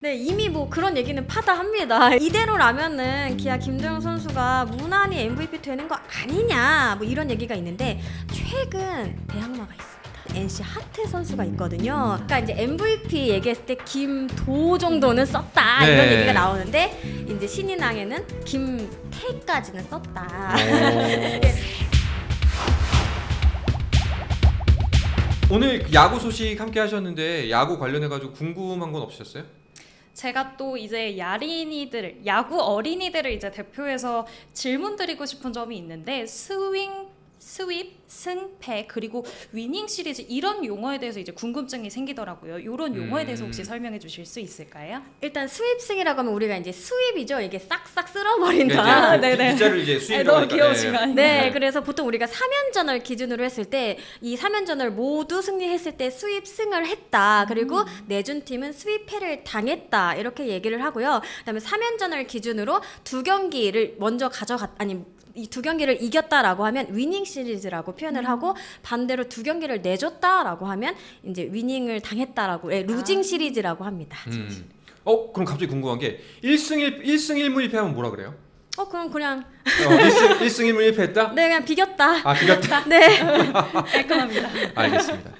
네, 이미 뭐 그런 얘기는 파다합니다. 이대로라면은 기아 김도영 선수가 무난히 MVP 되는 거 아니냐 뭐 이런 얘기가 있는데 최근 대항마가 있습니다. NC 하트 선수가 있거든요. 그러니까 이제 MVP 얘기했을 때 김도 정도는 썼다 이런 네. 얘기가 나오는데 이제 신인왕에는 김태까지는 썼다. 오늘 그 야구 소식 함께 하셨는데 야구 관련해가지고 궁금한 건 없으셨어요? 제가 또 이제 야린이들, 야구 어린이들을 이제 대표해서 질문 드리고 싶은 점이 있는데 스윕, 승패, 그리고 위닝 시리즈 이런 용어에 대해서 이제 궁금증이 생기더라고요. 이런 용어에 대해서 혹시 설명해 주실 수 있을까요? 일단 스윕승이라고 하면 우리가 이제 스윕이죠. 이게 싹싹 쓸어버린다. 그러니까 네네. 이제 기자를 이제 수입으로 너무 하니까. 귀여우신 거 아니에요? 네, 그래서 보통 우리가 3연전을 기준으로 했을 때 이 3연전을 모두 승리했을 때 스윕승을 했다. 그리고 내준 팀은 스윕패를 당했다. 이렇게 얘기를 하고요. 그다음에 3연전을 기준으로 두 경기를 먼저 이 두 경기를 이겼다라고 하면 위닝 시리즈라고 표현을 하고 반대로 두 경기를 내줬다라고 하면 이제 위닝을 당했다라고 루징 시리즈라고 합니다. 그럼 갑자기 궁금한 게 1승 1무 1패 하면 뭐라 그래요? 그럼 그냥 1승 1무 1패 했다? 네, 그냥 비겼다. 아, 비겼다. 네. 깔끔합니다. 알겠습니다.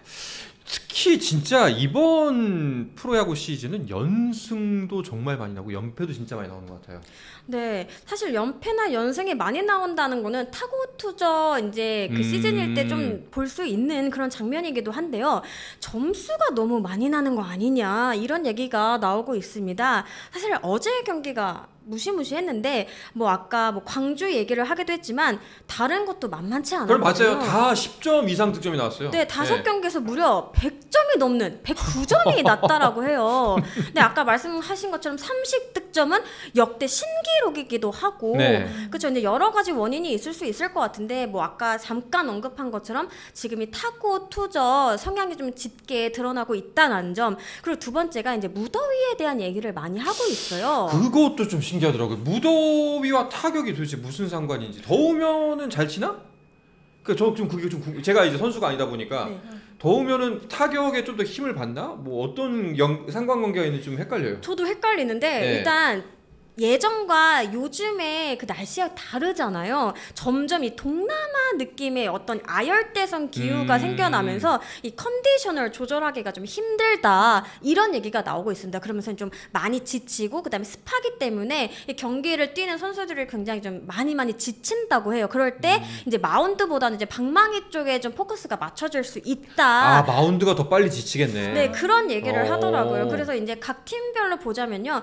특히 진짜 이번 프로야구 시즌은 연승도 정말 많이 나고 연패도 진짜 많이 나오는 것 같아요. 네, 사실 연패나 연승이 많이 나온다는 거는 타고 투저 이제 그 시즌일 때 좀 볼 수 있는 그런 장면이기도 한데요. 점수가 너무 많이 나는 거 아니냐 이런 얘기가 나오고 있습니다. 사실 어제 경기가 무시무시했는데 뭐 아까 뭐 광주 얘기를 하기도 했지만 다른 것도 만만치 그럼 않았거든요. 맞아요. 다 10점 이상 득점이 나왔어요. 네, 5경기에서 무려 100점이 넘는 109점이 났다라고 해요. 근데 아까 말씀하신 것처럼 30득점은 역대 신기록이기도 하고, 네. 그렇죠. 이제 여러 가지 원인이 있을 수 있을 것 같은데, 뭐 아까 잠깐 언급한 것처럼 지금 이 타고 투저 성향이 좀 짙게 드러나고 있다는 점, 그리고 두 번째가 이제 무더위에 대한 얘기를 많이 하고 있어요. 그것도 좀 신기하더라고요. 무더위와 타격이 도대체 무슨 상관인지. 더우면은 잘 치나? 저 좀 그게 좀 제가 이제 선수가 아니다 보니까 네. 더우면은 타격에 좀 더 힘을 받나? 뭐 어떤 상관관계가 있는지 좀 헷갈려요. 저도 헷갈리는데 네. 일단 예전과 요즘에 그 날씨가 다르잖아요. 점점 이 동남아 느낌의 어떤 아열대성 기후가 생겨나면서 이 컨디션을 조절하기가 좀 힘들다 이런 얘기가 나오고 있습니다. 그러면서 좀 많이 지치고 그다음에 습하기 때문에 이 경기를 뛰는 선수들이 굉장히 좀 많이 지친다고 해요. 그럴 때 이제 마운드보다는 이제 방망이 쪽에 좀 포커스가 맞춰질 수 있다. 아, 마운드가 더 빨리 지치겠네. 네, 그런 얘기를 오. 하더라고요. 그래서 이제 각 팀별로 보자면요,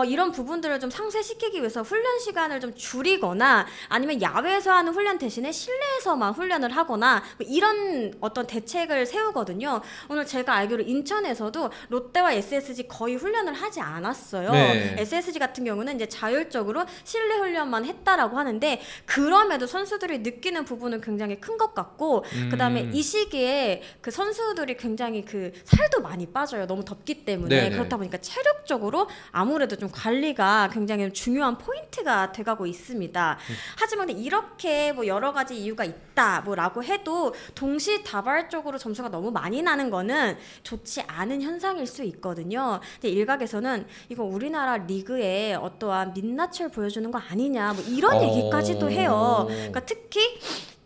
이런 부분들을 좀 상쇄시키기 위해서 훈련 시간을 좀 줄이거나 아니면 야외에서 하는 훈련 대신에 실내에서만 훈련을 하거나 뭐 이런 어떤 대책을 세우거든요. 오늘 제가 알기로 인천에서도 롯데와 SSG 거의 훈련을 하지 않았어요. 네. SSG 같은 경우는 이제 자율적으로 실내 훈련만 했다라고 하는데 그럼에도 선수들이 느끼는 부분은 굉장히 큰 것 같고 그다음에 이 시기에 그 선수들이 굉장히 그 살도 많이 빠져요. 너무 덥기 때문에. 네네. 그렇다 보니까 체력적으로 아무래도 좀 관리가 굉장히 중요한 포인트가 돼가고 있습니다. 하지만 이렇게 뭐 여러 가지 이유가 있다 뭐라고 해도 동시다발적으로 점수가 너무 많이 나는 거는 좋지 않은 현상일 수 있거든요. 근데 일각에서는 이거 우리나라 리그에 어떠한 민낯을 보여주는 거 아니냐 뭐 이런 얘기까지도 해요. 그러니까 특히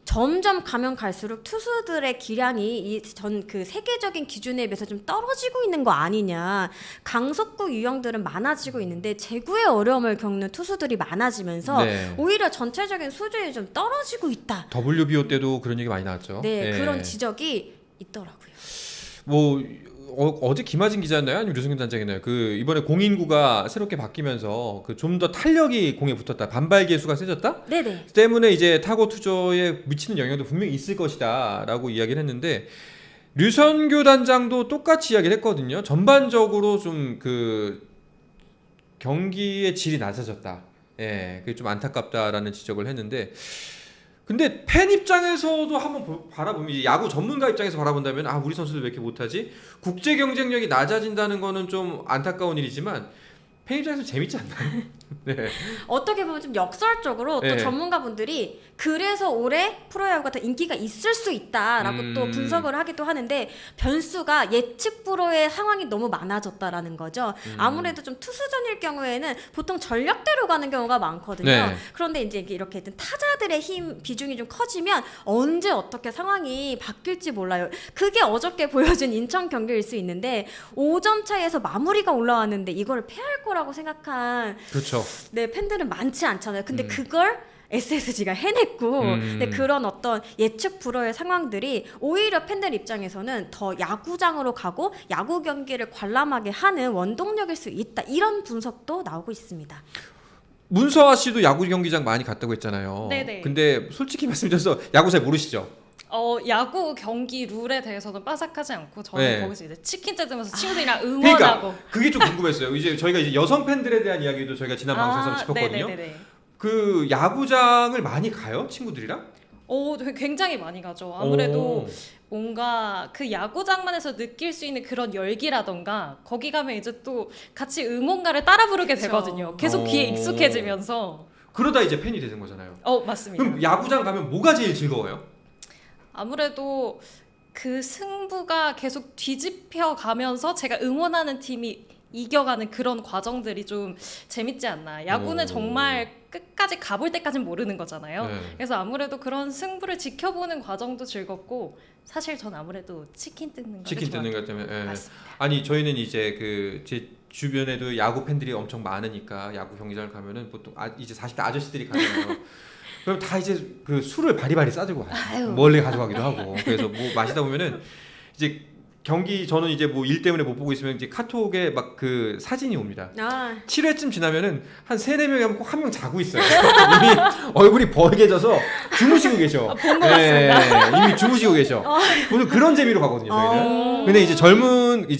점점 가면 갈수록 투수들의 기량이 이 전 그 세계적인 기준에 비해서 좀 떨어지고 있는 거 아니냐. 강속구 유형들은 많아지고 있는데 제구의 어려움을 겪는 투수들이 많아지면서 네. 오히려 전체적인 수준이 좀 떨어지고 있다. WBO 때도 그런 얘기 많이 나왔죠. 네, 그런 지적이 있더라고요. 뭐 어제 김하진 기자였나요? 아니면 류승균 단장이나요? 그 이번에 공인구가 새롭게 바뀌면서 그 좀 더 탄력이 공에 붙었다. 반발 계수가 세졌다? 네네. 때문에 이제 타고 투저에 미치는 영향도 분명히 있을 것이다라고 이야기를 했는데 류선규 단장도 똑같이 이야기를 했거든요. 전반적으로 좀 그 경기의 질이 낮아졌다. 예, 그게 좀 안타깝다라는 지적을 했는데 근데 팬 입장에서도 한번 바라보면 이제 야구 전문가 입장에서 바라본다면 우리 선수들 왜 이렇게 못하지? 국제 경쟁력이 낮아진다는 거는 좀 안타까운 일이지만 팬 입장에서 재밌지 않나요? 네. 어떻게 보면 좀 역설적으로 네. 또 전문가분들이 그래서 올해 프로야구가 더 인기가 있을 수 있다라고 또 분석을 하기도 하는데 변수가 예측 불허의 상황이 너무 많아졌다라는 거죠. 아무래도 좀 투수전일 경우에는 보통 전력대로 가는 경우가 많거든요. 네. 그런데 이제 이렇게 타자들의 힘 비중이 좀 커지면 언제 어떻게 상황이 바뀔지 몰라요. 그게 어저께 보여준 인천 경기일 수 있는데 5점 차에서 마무리가 올라왔는데 이걸 패할 거라고 생각한 그렇죠. 네, 팬들은 많지 않잖아요. 근데 그걸 SSG가 해냈고 근데 그런 어떤 예측 불허의 상황들이 오히려 팬들 입장에서는 더 야구장으로 가고 야구 경기를 관람하게 하는 원동력일 수 있다. 이런 분석도 나오고 있습니다. 문서아 씨도 야구 경기장 많이 갔다고 했잖아요. 네네. 근데 솔직히 말씀드려서 야구 잘 모르시죠? 야구 경기 룰에 대해서는 빠삭하지 않고 저는 네. 거기서 이제 치킨 뜯으면서 친구들이랑 응원하고. 그러니까 그게 좀 궁금했어요. 이제 저희가 이제 여성 팬들에 대한 이야기도 저희가 지난 방송에서 짚었거든요. 네네네. 그 야구장을 많이 가요? 친구들이랑? 굉장히 많이 가죠. 아무래도 오. 뭔가 그 야구장만에서 느낄 수 있는 그런 열기라던가 거기 가면 이제 또 같이 응원가를 따라 부르게 그쵸. 되거든요. 계속 귀에 익숙해지면서. 그러다 이제 팬이 되는 거잖아요. 맞습니다. 그럼 야구장 가면 뭐가 제일 즐거워요? 아무래도 그 승부가 계속 뒤집혀 가면서 제가 응원하는 팀이 이겨가는 그런 과정들이 좀 재밌지 않나. 야구는 오. 정말 끝까지 가볼 때까지는 모르는 거잖아요. 네. 그래서 아무래도 그런 승부를 지켜보는 과정도 즐겁고 사실 전 아무래도 치킨 뜯는 거 치킨 뜯는 것 때문에. 예. 맞습니다. 아니 저희는 이제 그 제 주변에도 야구 팬들이 엄청 많으니까 야구 경기장을 가면은 보통 이제 40대 아저씨들이 가잖아요. 그럼 다 이제 그 술을 바리바리 싸들고 가요. 아유. 멀리 가져가기도 하고. 그래서 뭐 마시다 보면은 이제 경기 저는 이제 뭐 일 때문에 못 보고 있으면 이제 카톡에 막 그 사진이 옵니다. 7회쯤 지나면은 한 3-4명이 하면 꼭 한 명 자고 있어요. 이미 얼굴이 벌게져서 주무시고 계셔. 본것 같습니다. 이미 주무시고 계셔. 오늘 그런 재미로 가거든요, 저희는. 근데 이제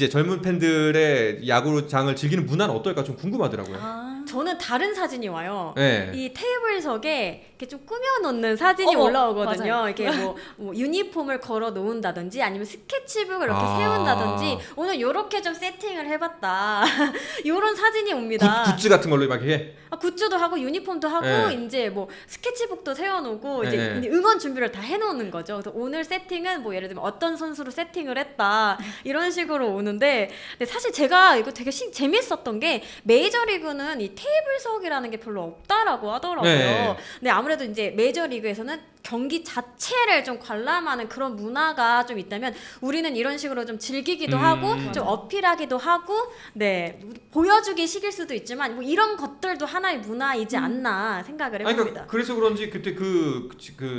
젊은 팬들의 야구장을 즐기는 문화는 어떨까 좀 궁금하더라고요. 저는 다른 사진이 와요. 네. 이 테이블석에 이렇게 좀 꾸며놓는 사진이 어머, 올라오거든요. 맞아요. 이렇게 뭐 유니폼을 걸어 놓은다든지 아니면 스케치북을 이렇게 아. 세운다든지 오늘 이렇게 좀 세팅을 해봤다. 이런 사진이 옵니다. 굿즈 같은 걸로 막 해. 굿즈도 하고 유니폼도 하고 네. 이제 뭐 스케치북도 세워놓고 이제 네. 이제 응원 준비를 다 해놓는 거죠. 그래서 오늘 세팅은 뭐 예를 들면 어떤 선수로 세팅을 했다 이런 식으로 오는데 근데 사실 제가 이거 되게 재밌었던 게 메이저리그는 이 테이블석이라는 게 별로 없다라고 하더라고요. 네. 근데 아무래도 이제 메이저리그에서는 경기 자체를 좀 관람하는 그런 문화가 좀 있다면 우리는 이런 식으로 좀 즐기기도 하고 좀 어필하기도 하고 네 보여주기 식일 수도 있지만 뭐 이런 것들도 하나의 문화이지 않나 생각을 해봅니다. 그러니까 그래서 그런지 그때 그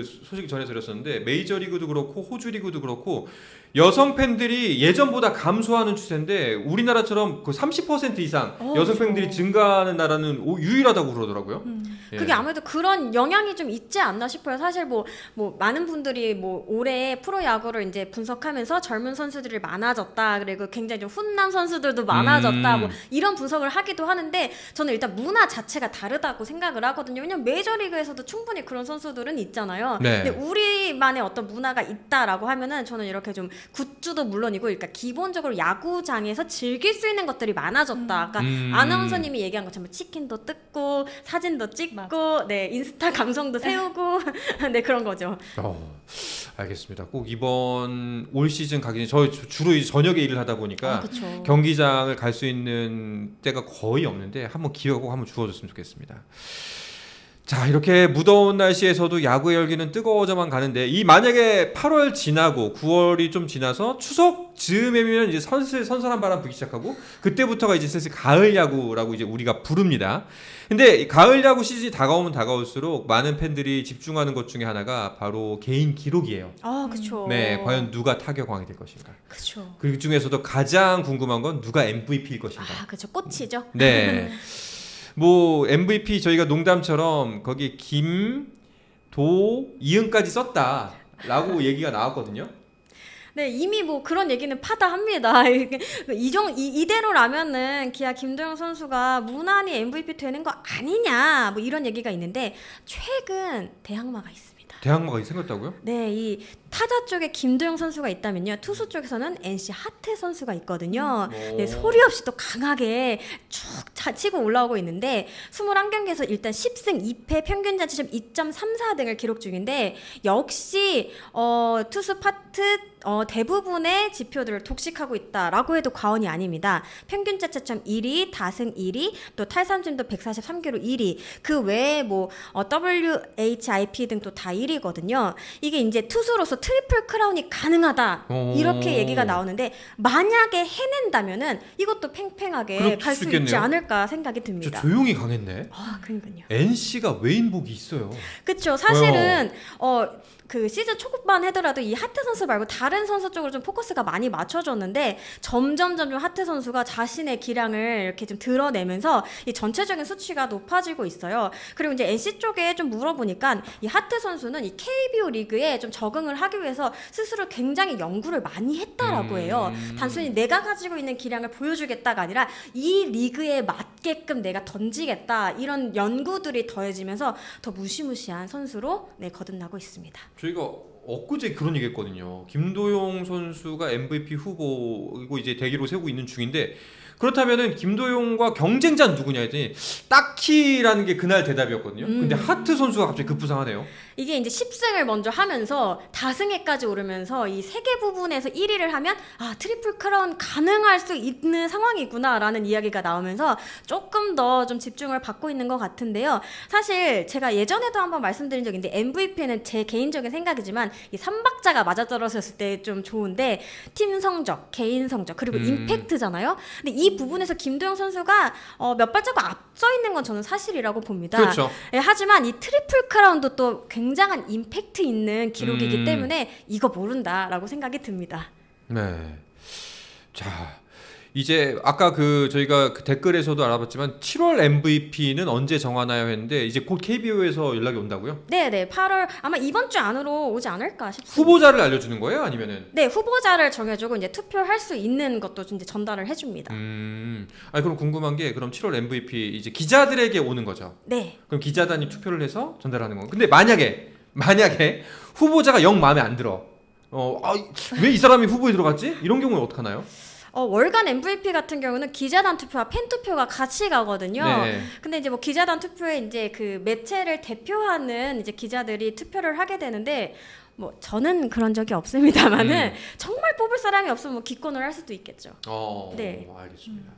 소식 전해 드렸었는데 메이저리그도 그렇고 호주리그도 그렇고 여성 팬들이 예전보다 감소하는 추세인데 우리나라처럼 그 30% 이상 여성 그렇죠. 팬들이 증가하는 나라는 유일하다고 그러더라고요. 예. 그게 아무래도 그런 영향이 좀 있지 않나 싶어요. 사실 뭐 많은 분들이 뭐 올해 프로야구를 이제 분석하면서 젊은 선수들이 많아졌다. 그리고 굉장히 좀 훈남 선수들도 많아졌다. 뭐 이런 분석을 하기도 하는데 저는 일단 문화 자체가 다르다고 생각을 하거든요. 왜냐면 메이저리그에서도 충분히 그런 선수들은 있잖아요. 네. 근데 우리만의 어떤 문화가 있다라고 하면은 저는 이렇게 좀 굿즈도 물론이고 그러니까 기본적으로 야구장에서 즐길 수 있는 것들이 많아졌다. 아까 아나운서님이 얘기한 것처럼 치킨도 뜯고 사진도 찍고 네 인스타 감성도 세우고 네 그런 거죠. 알겠습니다. 꼭 이번 올 시즌 가기 전에 저 주로 이제 저녁에 일을 하다 보니까 그렇죠. 경기장을 갈 수 있는 때가 거의 없는데 한번 기회가 꼭 한번 주어졌으면 좋겠습니다. 자, 이렇게 무더운 날씨에서도 야구의 열기는 뜨거워져만 가는데 이 만약에 8월 지나고 9월이 좀 지나서 추석 즈음이면 이제 선선한 바람 불기 시작하고 그때부터가 이제 슬슬 가을 야구라고 이제 우리가 부릅니다. 근데 이 가을 야구 시즌이 다가오면 다가올수록 많은 팬들이 집중하는 것 중에 하나가 바로 개인 기록이에요. 그렇죠. 네, 과연 누가 타격왕이 될 것인가. 그렇죠. 그 중에서도 가장 궁금한 건 누가 MVP일 것인가. 그렇죠. 꽃이죠. 네. 뭐 MVP 저희가 농담처럼 거기 김, 도, 이응까지 썼다라고 얘기가 나왔거든요. 네, 이미 뭐 그런 얘기는 파다합니다. 이대로라면은 기아 김도영 선수가 무난히 MVP 되는 거 아니냐, 뭐 이런 얘기가 있는데 최근 대항마가 있습니다. 대항마가 생겼다고요? 네, 이 타자 쪽에 김도영 선수가 있다면요. 투수 쪽에서는 NC 하트 선수가 있거든요. 네, 소리 없이 또 강하게 쭉 치고 올라오고 있는데 21경기에서 일단 10승 2패 평균 자책점 2.34 등을 기록 중인데 역시 투수 파트 대부분의 지표들을 독식하고 있다라고 해도 과언이 아닙니다. 평균 자책점 1위, 다승 1위, 또 탈삼진도 143개로 1위. 그 외에 뭐 WHIP 등 또 다 1위거든요. 이게 이제 투수로서 트리플 크라운이 가능하다 이렇게 얘기가 나오는데 만약에 해낸다면은 이것도 팽팽하게 갈 수 있지 않을까 생각이 듭니다. 조용히 강했네. 아, 그러니까요. NC가 외인복이 있어요. 그렇죠. 사실은 그 시즌 초반 하더라도 이 하트 선수 말고 다른 선수 쪽으로 좀 포커스가 많이 맞춰졌는데 점점 하트 선수가 자신의 기량을 이렇게 좀 드러내면서 이 전체적인 수치가 높아지고 있어요. 그리고 이제 NC 쪽에 좀 물어보니까 이 하트 선수는 이 KBO 리그에 좀 적응을 하기 위해서 스스로 굉장히 연구를 많이 했다라고 해요. 단순히 내가 가지고 있는 기량을 보여주겠다가 아니라 이 리그에 맞게끔 내가 던지겠다 이런 연구들이 더해지면서 더 무시무시한 선수로 거듭나고 있습니다. 저희가 엊그제 그런 얘기했거든요. 김도용 선수가 MVP 후보이고 이제 대기로 세우고 있는 중인데 그렇다면은 김도용과 경쟁자는 누구냐 했더니 딱히라는 게 그날 대답이었거든요. 근데 하트 선수가 갑자기 급부상하네요. 이게 이제 10승을 먼저 하면서 다승에까지 오르면서 이 세 개 부분에서 1위를 하면 트리플 크라운 가능할 수 있는 상황이구나라는 이야기가 나오면서 조금 더 좀 집중을 받고 있는 것 같은데요. 사실 제가 예전에도 한번 말씀드린 적이 있는데 MVP는 제 개인적인 생각이지만 이 3박자가 맞아떨어졌을 때 좀 좋은데 팀 성적, 개인 성적 그리고 임팩트잖아요. 근데 이 부분에서 김도영 선수가 몇 발자국 앞서 있는 건 저는 사실이라고 봅니다. 그렇죠. 하지만 이 트리플 크라운도 또 굉장한 임팩트 있는 기록이기 때문에 이거 모른다라고 생각이 듭니다. 네. 자, 이제 아까 저희가 댓글에서도 알아봤지만 7월 MVP는 언제 정하나요 했는데 이제 곧 KBO에서 연락이 온다고요? 네, 8월 아마 이번 주 안으로 오지 않을까 싶습니다. 후보자를 알려주는 거예요? 아니면은? 네, 후보자를 정해주고 이제 투표할 수 있는 것도 이제 전달을 해줍니다. 아니 그럼 궁금한 게 그럼 7월 MVP 이제 기자들에게 오는 거죠? 네. 그럼 기자단이 투표를 해서 전달하는 거. 근데 만약에 후보자가 영 마음에 안 들어. 왜 이 사람이 후보에 들어갔지? 이런 경우는 어떡하나요? 월간 MVP 같은 경우는 기자단 투표와 팬 투표가 같이 가거든요. 네. 근데 이제 뭐 기자단 투표에 이제 그 매체를 대표하는 이제 기자들이 투표를 하게 되는데 뭐 저는 그런 적이 없습니다만은 정말 뽑을 사람이 없으면 뭐 기권을 할 수도 있겠죠. 네. 알겠습니다.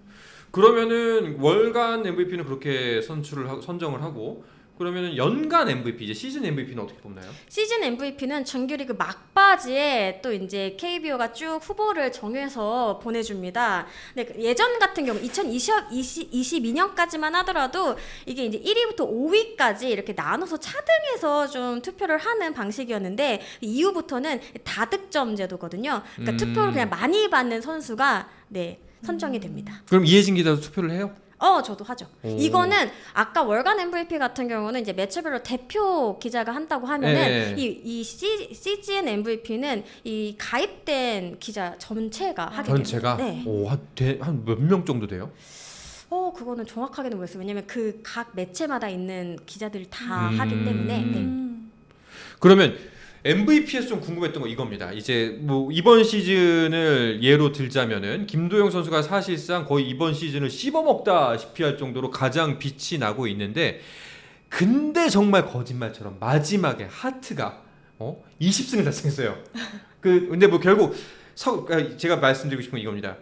그러면은 월간 MVP는 그렇게 선정을 하고 그러면은 연간 MVP 이제 시즌 MVP는 어떻게 뽑나요? 시즌 MVP는 정규리그 막바지에 또 이제 KBO가 쭉 후보를 정해서 보내줍니다. 근데 예전 같은 경우 2022년까지만 하더라도 이게 이제 1위부터 5위까지 이렇게 나눠서 차등해서 좀 투표를 하는 방식이었는데 이후부터는 다득점 제도거든요. 그러니까 투표를 그냥 많이 받는 선수가 선정이 됩니다. 그럼 이혜진 기자도 투표를 해요? 저도 하죠. 이거는 아까 월간 MVP 같은 경우는 이제 매체별로 대표 기자가 한다고 하면은 이 CGN MVP는 이 가입된 기자 전체가 하게 됩니다. 전체가? 네. 한 몇 명 정도 돼요? 그거는 정확하게는 모르겠어요. 왜냐면 그 각 매체마다 있는 기자들이 다 하기 때문에. 그러면 MVP에서 좀 궁금했던 거 이겁니다. 이제 뭐 이번 시즌을 예로 들자면은 김도영 선수가 사실상 거의 이번 시즌을 씹어먹다시피 할 정도로 가장 빛이 나고 있는데 근데 정말 거짓말처럼 마지막에 하트가 20승을 달성했어요. 근데 뭐 결국 제가 말씀드리고 싶은 건 이겁니다.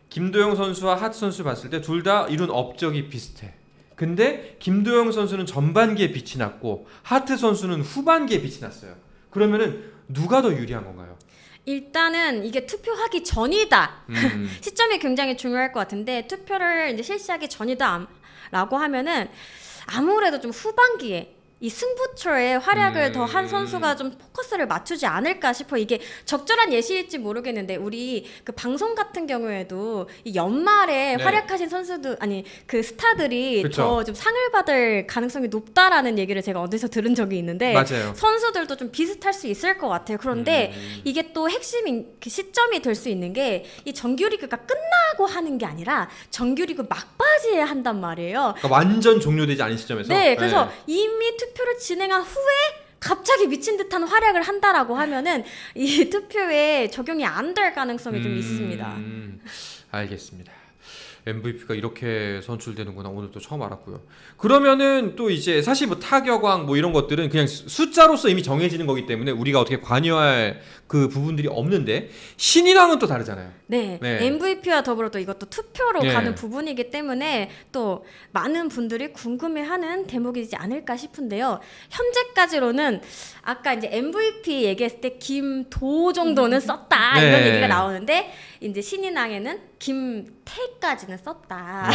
김도영 선수와 하트 선수 봤을 때 둘 다 이룬 업적이 비슷해. 근데 김도영 선수는 전반기에 빛이 났고 하트 선수는 후반기에 빛이 났어요. 그러면은 누가 더 유리한 건가요? 일단은 이게 투표하기 전이다. 시점이 굉장히 중요할 것 같은데 투표를 이제 실시하기 전이다라고 하면은 아무래도 좀 후반기에 이 승부처의 활약을 더 한 선수가 좀 포커스를 맞추지 않을까 싶어. 이게 적절한 예시일지 모르겠는데 우리 그 방송 같은 경우에도 이 연말에 활약하신 선수들 그 스타들이 더 좀 상을 받을 가능성이 높다라는 얘기를 제가 어디서 들은 적이 있는데 맞아요. 선수들도 좀 비슷할 수 있을 것 같아요. 그런데 이게 또 핵심 시점이 될 수 있는 게 이 정규리그가 끝나고 하는 게 아니라 정규리그 막바지에 한단 말이에요. 그러니까 완전 종료되지 않은 시점에서. 네, 그래서 이미 투표를 진행한 후에 갑자기 미친 듯한 활약을 한다라고 하면은 이 투표에 적용이 안 될 가능성이 좀 있습니다. 알겠습니다. MVP가 이렇게 선출되는구나. 오늘 또 처음 알았고요. 그러면은 또 이제 사실 뭐 타격왕 뭐 이런 것들은 그냥 숫자로서 이미 정해지는 거기 때문에 우리가 어떻게 관여할 그 부분들이 없는데 신인왕은 또 다르잖아요. 네, 네. MVP와 더불어 또 이것도 투표로 네. 가는 부분이기 때문에 또 많은 분들이 궁금해하는 대목이지 않을까 싶은데요. 현재까지로는 아까 이제 MVP 얘기했을 때 김도 정도는 썼다 네. 이런 얘기가 나오는데 이제 신인왕에는 김태까지는 썼다.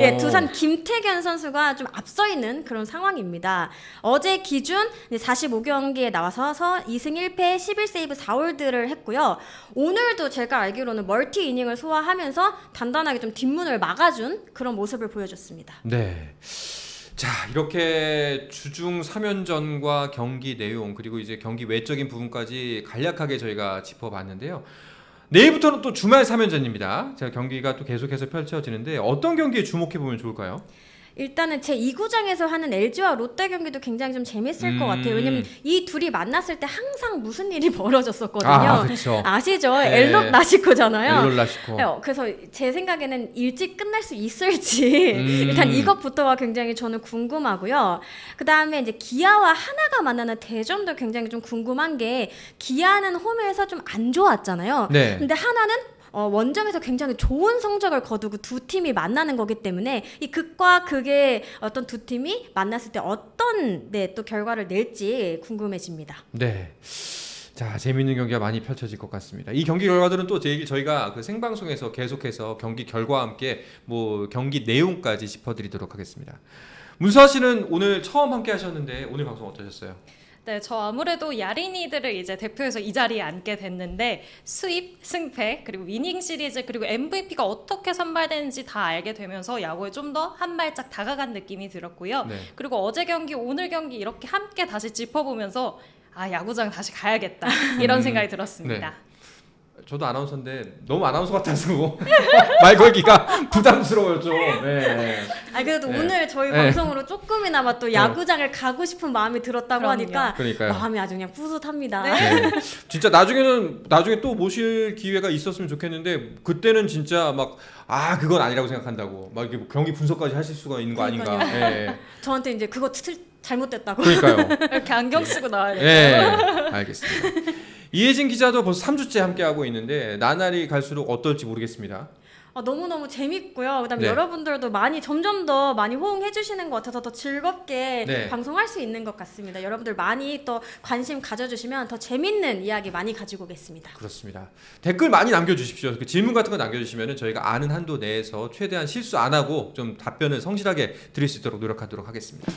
예, 두산 김태균 선수가 좀 앞서 있는 그런 상황입니다. 어제 기준 45경기에 나와서 2승 1패 11세이브 4홀드를 했고요. 오늘도 제가 알기로는 멀티 이닝을 소화하면서 단단하게 좀 뒷문을 막아준 그런 모습을 보여줬습니다. 네. 자, 이렇게 주중 3연전과 경기 내용 그리고 이제 경기 외적인 부분까지 간략하게 저희가 짚어봤는데요. 내일부터는 또 주말 3연전입니다. 자, 경기가 또 계속해서 펼쳐지는데 어떤 경기에 주목해 보면 좋을까요? 일단은 제 2구장에서 하는 LG와 롯데 경기도 굉장히 좀 재밌을 것 같아요. 왜냐면 이 둘이 만났을 때 항상 무슨 일이 벌어졌었거든요. 아, 그렇죠. 아시죠? 네. 엘롯 라시코잖아요. 엘롯 라시코. 그래서 제 생각에는 일찍 끝날 수 있을지 일단 이것부터가 굉장히 저는 궁금하고요. 그 다음에 이제 기아와 하나가 만나는 대전도 굉장히 좀 궁금한 게 기아는 홈에서 좀 안 좋았잖아요. 네. 근데 하나는 원정에서 굉장히 좋은 성적을 거두고 두 팀이 만나는 거기 때문에 이 극과 극의 어떤 두 팀이 만났을 때 어떤 또 결과를 낼지 궁금해집니다. 네. 자, 재미있는 경기가 많이 펼쳐질 것 같습니다. 이 경기 결과들은 또 저희가 그 생방송에서 계속해서 경기 결과와 함께 뭐 경기 내용까지 짚어드리도록 하겠습니다. 문수아 씨는 오늘 처음 함께 하셨는데 오늘 방송 어떠셨어요? 네, 저 아무래도 야린이들을 이제 대표해서 이 자리에 앉게 됐는데 수입, 승패, 그리고 위닝 시리즈, 그리고 MVP가 어떻게 선발되는지 다 알게 되면서 야구에 좀 더 한 발짝 다가간 느낌이 들었고요. 네. 그리고 어제 경기, 오늘 경기 이렇게 함께 다시 짚어보면서 아, 야구장 다시 가야겠다 이런 생각이 들었습니다. 네. 저도 아나운서인데 너무 아나운서 같아서 말 걸기가 부담스러워요 좀. 네. 그래도 네. 오늘 저희 네. 방송으로 조금이나마 또 야구장을 가고 싶은 마음이 들었다고 그럼요. 하니까 그러니까요. 마음이 아주 그냥 뿌듯합니다. 네. 진짜 나중에 또 모실 기회가 있었으면 좋겠는데 그때는 진짜 막 그건 아니라고 생각한다고 막 이렇게 경기 분석까지 하실 수가 있는 거 아닌가. 그러니까요. 네. 저한테 이제 그거 잘못됐다고. 그러니까요. 이렇게 안경 쓰고 나와야 돼요. 네. 알겠습니다. 이혜진 기자도 벌써 3주째 함께하고 있는데 나날이 갈수록 어떨지 모르겠습니다. 너무너무 재밌고요. 그다음에 네. 여러분들도 점점 더 많이 호응해 주시는 것 같아서 더 즐겁게 네. 방송할 수 있는 것 같습니다. 여러분들 많이 또 관심 가져주시면 더 재밌는 이야기 많이 가지고 오겠습니다. 그렇습니다. 댓글 많이 남겨주십시오. 그 질문 같은 거 남겨주시면 저희가 아는 한도 내에서 최대한 실수 안 하고 좀 답변을 성실하게 드릴 수 있도록 노력하도록 하겠습니다.